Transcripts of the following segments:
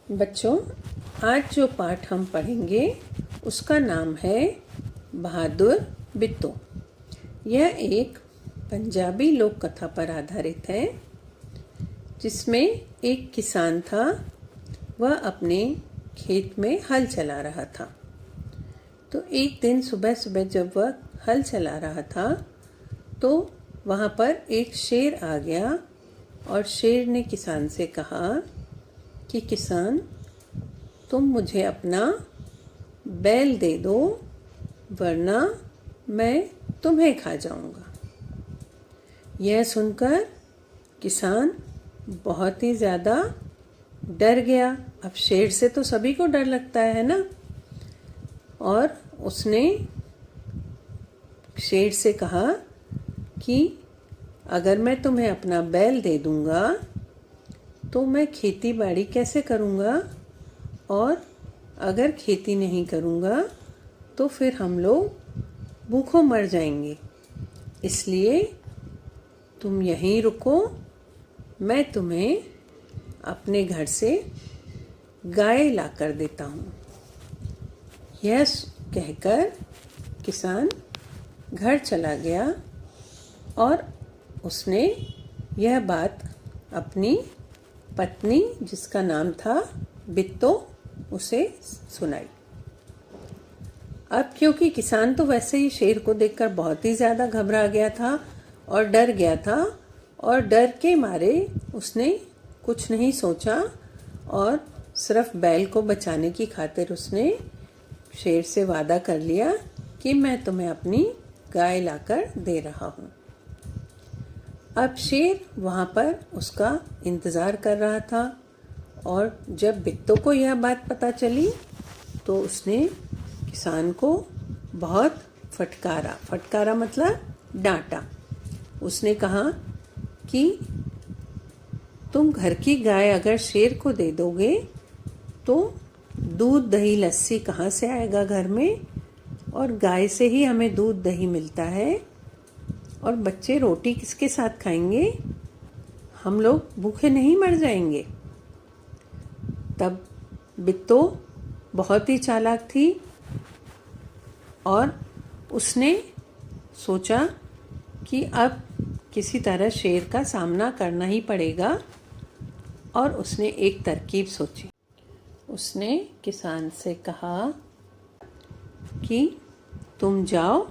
बच्चों, आज जो पाठ हम पढ़ेंगे उसका नाम है बहादुर बिट्टू। यह एक पंजाबी लोक कथा पर आधारित है, जिसमें एक किसान था। वह अपने खेत में हल चला रहा था। तो एक दिन सुबह सुबह जब वह हल चला रहा था तो वहाँ पर एक शेर आ गया और शेर ने किसान से कहा कि किसान, तुम मुझे अपना बैल दे दो, वरना मैं तुम्हें खा जाऊंगा। यह सुनकर किसान बहुत ही ज़्यादा डर गया। अब शेर से तो सभी को डर लगता है ना। और उसने शेर से कहा कि अगर मैं तुम्हें अपना बैल दे दूंगा तो मैं खेती बाड़ी कैसे करूंगा, और अगर खेती नहीं करूंगा तो फिर हम लोग भूखों मर जाएंगे। इसलिए तुम यहीं रुको, मैं तुम्हें अपने घर से गाय ला कर देता हूँ। यह कहकर किसान घर चला गया और उसने यह बात अपनी पत्नी, जिसका नाम था बिट्टू, उसे सुनाई। अब क्योंकि किसान तो वैसे ही शेर को देखकर बहुत ही ज़्यादा घबरा गया था और डर गया था, और डर के मारे उसने कुछ नहीं सोचा और सिर्फ बैल को बचाने की खातिर उसने शेर से वादा कर लिया कि मैं तुम्हें अपनी गाय लाकर दे रहा हूँ। अब शेर वहाँ पर उसका इंतज़ार कर रहा था, और जब बिट्टू को यह बात पता चली तो उसने किसान को बहुत फटकारा मतलब डांटा। उसने कहा कि तुम घर की गाय अगर शेर को दे दोगे तो दूध दही लस्सी कहाँ से आएगा घर में, और गाय से ही हमें दूध दही मिलता है, और बच्चे रोटी किसके साथ खाएंगे, हम लोग भूखे नहीं मर जाएंगे। तब बिट्टू बहुत ही चालाक थी और उसने सोचा कि अब किसी तरह शेर का सामना करना ही पड़ेगा, और उसने एक तरकीब सोची। उसने किसान से कहा कि तुम जाओ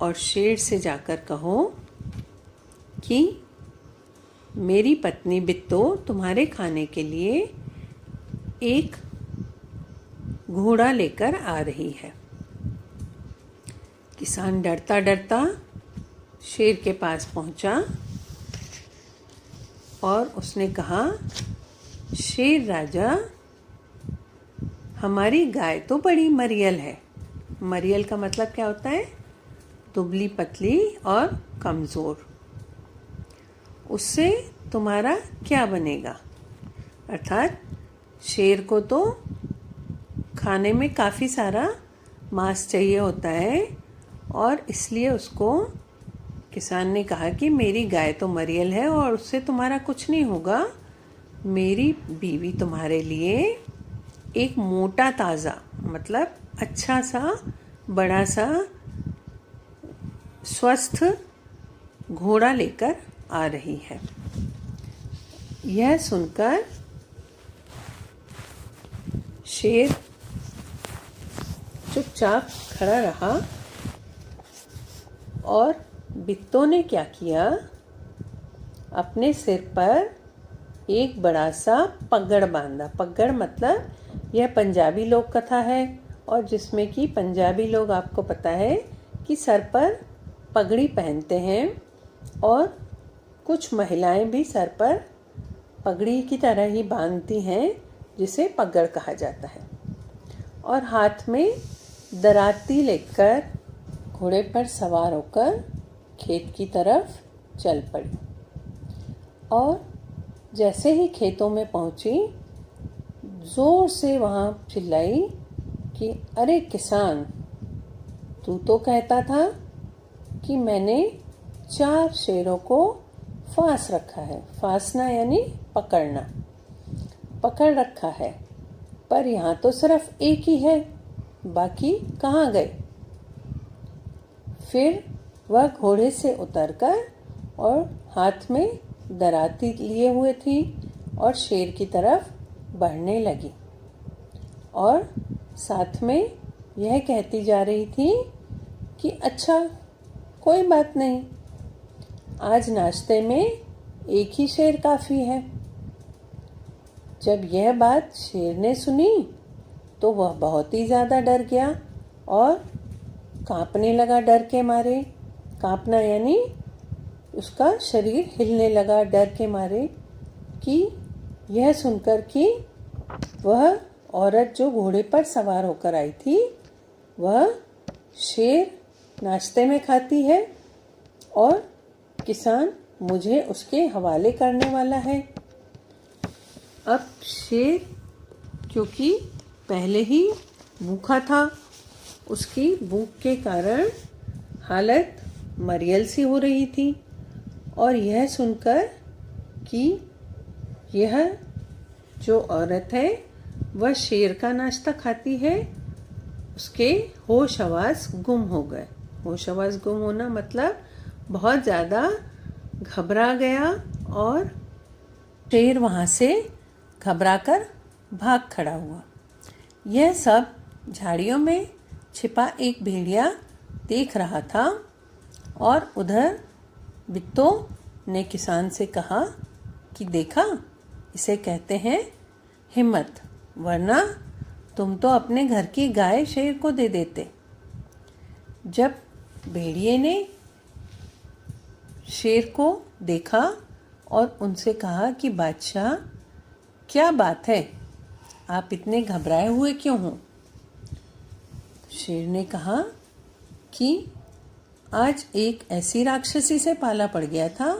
और शेर से जाकर कहो कि मेरी पत्नी बिट्टू तुम्हारे खाने के लिए एक घोड़ा लेकर आ रही है। किसान डरता डरता शेर के पास पहुंचा और उसने कहा, शेर राजा, हमारी गाय तो बड़ी मरियल है। मरियल का मतलब क्या होता है? दुबली पतली और कमज़ोर। उससे तुम्हारा क्या बनेगा? अर्थात शेर को तो खाने में काफ़ी सारा मांस चाहिए होता है, और इसलिए उसको किसान ने कहा कि मेरी गाय तो मरियल है और उससे तुम्हारा कुछ नहीं होगा। मेरी बीवी तुम्हारे लिए एक मोटा ताज़ा मतलब अच्छा सा बड़ा सा स्वस्थ घोड़ा लेकर आ रही है। यह सुनकर शेर चुपचाप खड़ा रहा, और बिट्टू ने क्या किया, अपने सिर पर एक बड़ा सा पगड़ बांधा। पगड़ मतलब यह पंजाबी लोक कथा है, और जिसमें कि पंजाबी लोग, आपको पता है कि सर पर पगड़ी पहनते हैं, और कुछ महिलाएं भी सर पर पगड़ी की तरह ही बांधती हैं, जिसे पगड़ कहा जाता है। और हाथ में दराती लेकर घोड़े पर सवार होकर खेत की तरफ चल पड़ी। और जैसे ही खेतों में पहुंची, जोर से वहाँ चिल्लाई कि अरे किसान, तू तो कहता था कि मैंने 4 शेरों को फांस रखा है। फांसना यानी पकड़ना। पकड़ रखा है, पर यहाँ तो सिर्फ एक ही है, बाकी कहाँ गए? फिर वह घोड़े से उतरकर और हाथ में दराती लिए हुए थी और शेर की तरफ बढ़ने लगी और साथ में यह कहती जा रही थी कि अच्छा, कोई बात नहीं, आज नाश्ते में एक ही शेर काफ़ी है। जब यह बात शेर ने सुनी तो वह बहुत ही ज़्यादा डर गया और कांपने लगा डर के मारे। कांपना यानी उसका शरीर हिलने लगा डर के मारे कि यह सुनकर कि वह औरत जो घोड़े पर सवार होकर आई थी वह शेर नाश्ते में खाती है और किसान मुझे उसके हवाले करने वाला है। अब शेर क्योंकि पहले ही भूखा था, उसकी भूख के कारण हालत मरियल सी हो रही थी और यह सुनकर कि यह जो औरत है वह शेर का नाश्ता खाती है, उसके होश हवास गुम हो गए। होश हवास गुम होना मतलब बहुत ज़्यादा घबरा गया और शेर वहाँ से घबराकर भाग खड़ा हुआ। यह सब झाड़ियों में छिपा एक भेड़िया देख रहा था और उधर बिट्टो ने किसान से कहा कि देखा, इसे कहते हैं हिम्मत, वरना तुम तो अपने घर की गाय शेर को दे देते। जब भेड़िए ने शेर को देखा और उनसे कहा कि बादशाह, क्या बात है, आप इतने घबराए हुए क्यों हो? शेर ने कहा कि आज एक ऐसी राक्षसी से पाला पड़ गया था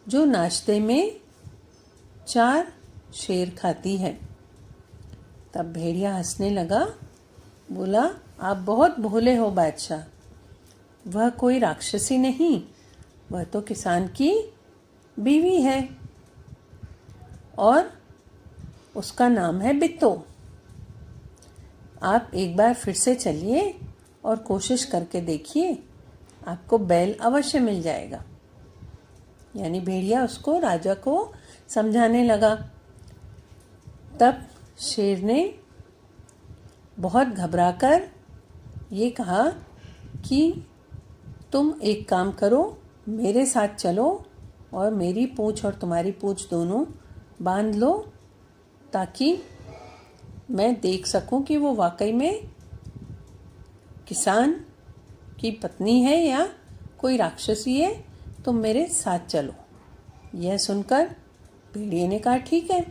जो नाश्ते में 4 शेर खाती है। तब भेड़िया हंसने लगा, बोला, आप बहुत भोले हो बादशाह, वह कोई राक्षसी नहीं, वह तो किसान की बीवी है और उसका नाम है बिट्टो। आप एक बार फिर से चलिए और कोशिश करके देखिए, आपको बैल अवश्य मिल जाएगा। यानी भेड़िया उसको राजा को समझाने लगा। तब शेर ने बहुत घबराकर ये कहा कि तुम एक काम करो, मेरे साथ चलो और मेरी पूंछ और तुम्हारी पूंछ दोनों बांध लो ताकि मैं देख सकूं कि वो वाकई में किसान की पत्नी है या कोई राक्षसी है। तुम मेरे साथ चलो। यह सुनकर भेड़िए ने कहा ठीक है।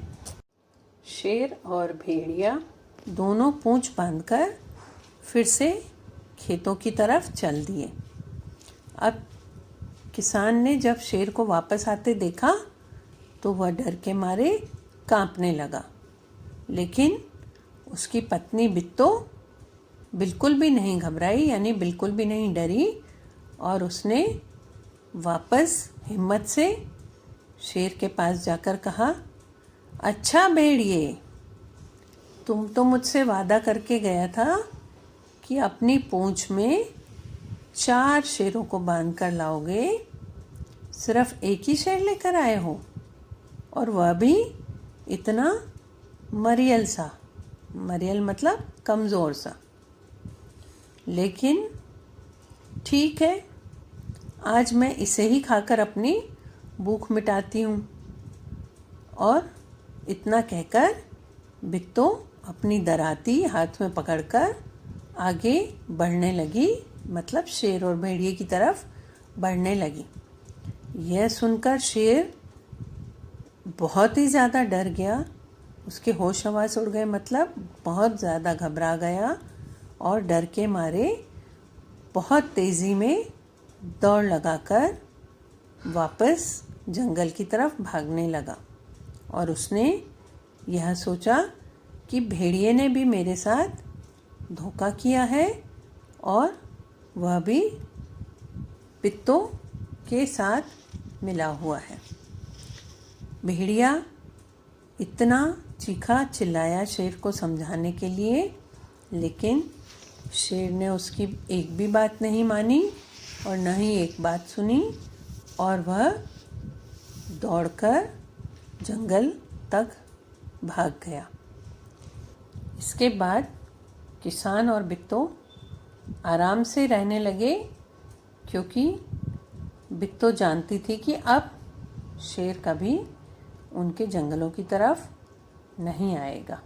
शेर और भेड़िया दोनों पूंछ बांधकर फिर से खेतों की तरफ चल दिए। अब किसान ने जब शेर को वापस आते देखा तो वह डर के मारे कांपने लगा, लेकिन उसकी पत्नी बिट्टो बिल्कुल भी नहीं घबराई, यानी बिल्कुल भी नहीं डरी और उसने वापस हिम्मत से शेर के पास जाकर कहा, अच्छा भेड़िए, तुम तो मुझसे वादा करके गया था कि अपनी पूंछ में 4 शेरों को बांध कर लाओगे, सिर्फ एक ही शेर लेकर आए हो और वह भी इतना मरियल सा। मरियल मतलब कमज़ोर सा। लेकिन ठीक है, आज मैं इसे ही खाकर अपनी भूख मिटाती हूँ। और इतना कहकर बिट्टो अपनी दराती हाथ में पकड़कर आगे बढ़ने लगी, मतलब शेर और भेड़िए की तरफ बढ़ने लगी। यह सुनकर शेर बहुत ही ज़्यादा डर गया, उसके होश हवास उड़ गए, मतलब बहुत ज़्यादा घबरा गया और डर के मारे बहुत तेज़ी में दौड़ लगाकर वापस जंगल की तरफ भागने लगा। और उसने यह सोचा कि भेड़िए ने भी मेरे साथ धोखा किया है और वह भी बिट्टो के साथ मिला हुआ है। भेड़िया इतना चीखा चिल्लाया शेर को समझाने के लिए, लेकिन शेर ने उसकी एक भी बात नहीं मानी और न ही एक बात सुनी, और वह दौड़कर जंगल तक भाग गया। इसके बाद किसान और बिट्टो आराम से रहने लगे, क्योंकि बिट्टो जानती थी कि अब शेर कभी उनके जंगलों की तरफ नहीं आएगा।